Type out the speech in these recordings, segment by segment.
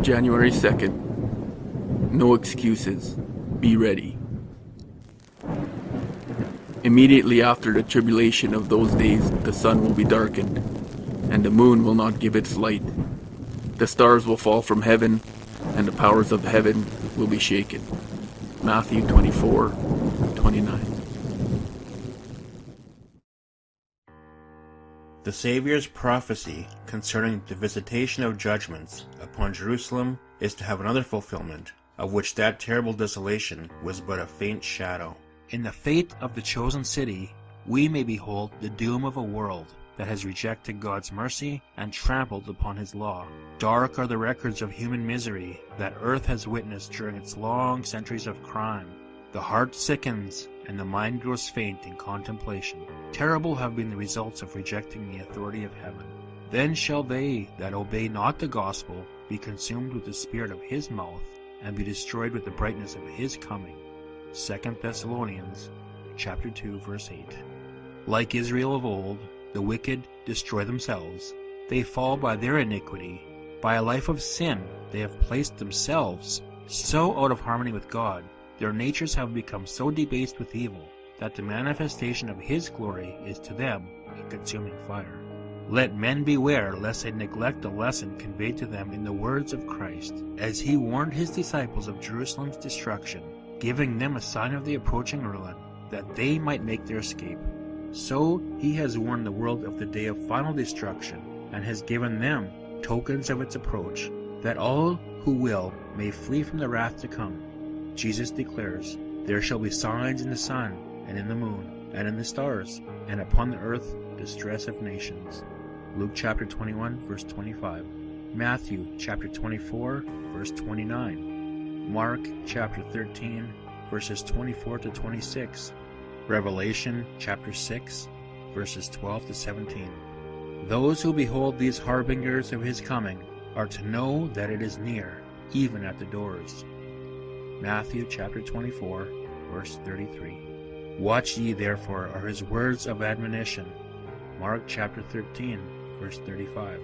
January 2nd. No excuses. Be ready. Immediately after the tribulation of those days, the sun will be darkened, and the moon will not give its light. The stars will fall from heaven, and the powers of heaven will be shaken. Matthew 24:29. The Savior's prophecy concerning the visitation of judgments upon Jerusalem is to have another fulfillment, of which that terrible desolation was but a faint shadow. In the fate of the chosen city, we may behold the doom of a world that has rejected God's mercy and trampled upon His law. Dark are the records of human misery that earth has witnessed during its long centuries of crime. The heart sickens and the mind grows faint in contemplation. Terrible have been the results of rejecting the authority of heaven. Then shall they that obey not the gospel be consumed with the spirit of His mouth, and be destroyed with the brightness of His coming. 2 Thessalonians chapter 2, verse 8. Like Israel of old, the wicked destroy themselves. They fall by their iniquity. By a life of sin, they have placed themselves so out of harmony with God, their natures have become so debased with evil, that the manifestation of His glory is to them a consuming fire. Let men beware lest they neglect the lesson conveyed to them in the words of Christ, as He warned His disciples of Jerusalem's destruction, giving them a sign of the approaching ruin, that they might make their escape. So He has warned the world of the day of final destruction, and has given them tokens of its approach, that all who will may flee from the wrath to come. Jesus declares, "There shall be signs in the sun, and in the moon, and in the stars, and upon the earth distress of nations." Luke chapter 21, verse 25. Matthew chapter 24, verse 29. Mark chapter 13, verses 24 to 26. Revelation chapter 6, verses 12 to 17. Those who behold these harbingers of His coming are to know that it is near, even at the doors. Matthew chapter 24, verse 33. Watch ye therefore are His words of admonition. Mark chapter 13, verse 35.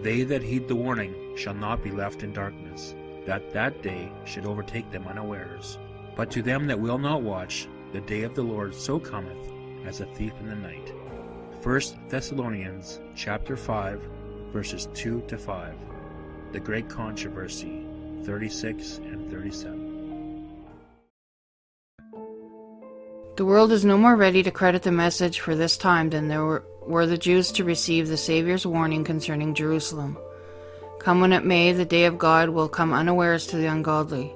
They that heed the warning shall not be left in darkness, that day should overtake them unawares. But to them that will not watch, the day of the Lord so cometh as a thief in the night. 1 Thessalonians chapter 5, verses 2 to 5. The Great Controversy, 36 and 37. The world is no more ready to credit the message for this time than there were the Jews to receive the Savior's warning concerning Jerusalem. Come when it may, the day of God will come unawares to the ungodly.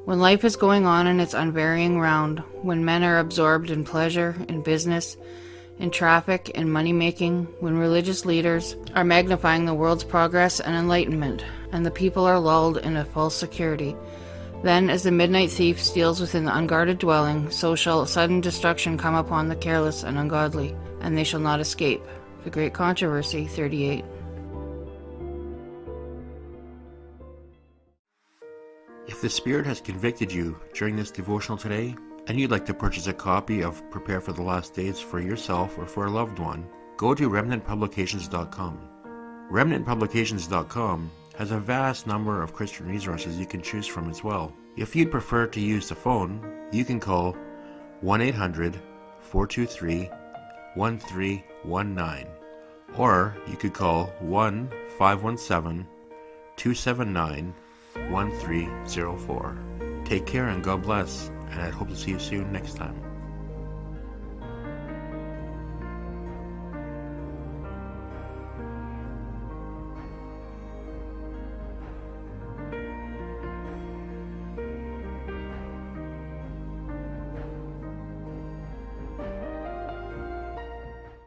When life is going on in its unvarying round, when men are absorbed in pleasure, in business, in traffic, in money-making, when religious leaders are magnifying the world's progress and enlightenment, and the people are lulled in a false security, then, as the midnight thief steals within the unguarded dwelling, so shall sudden destruction come upon the careless and ungodly, and they shall not escape. The Great Controversy, 38. If the Spirit has convicted you during this devotional today, and you'd like to purchase a copy of Prepare for the Last Days for yourself or for a loved one, go to remnantpublications.com. Remnantpublications.com has a vast number of Christian resources you can choose from as well. If you'd prefer to use the phone, you can call 1-800-423-1319, or you could call 1-517-279-1304. Take care and God bless, and I hope to see you soon next time.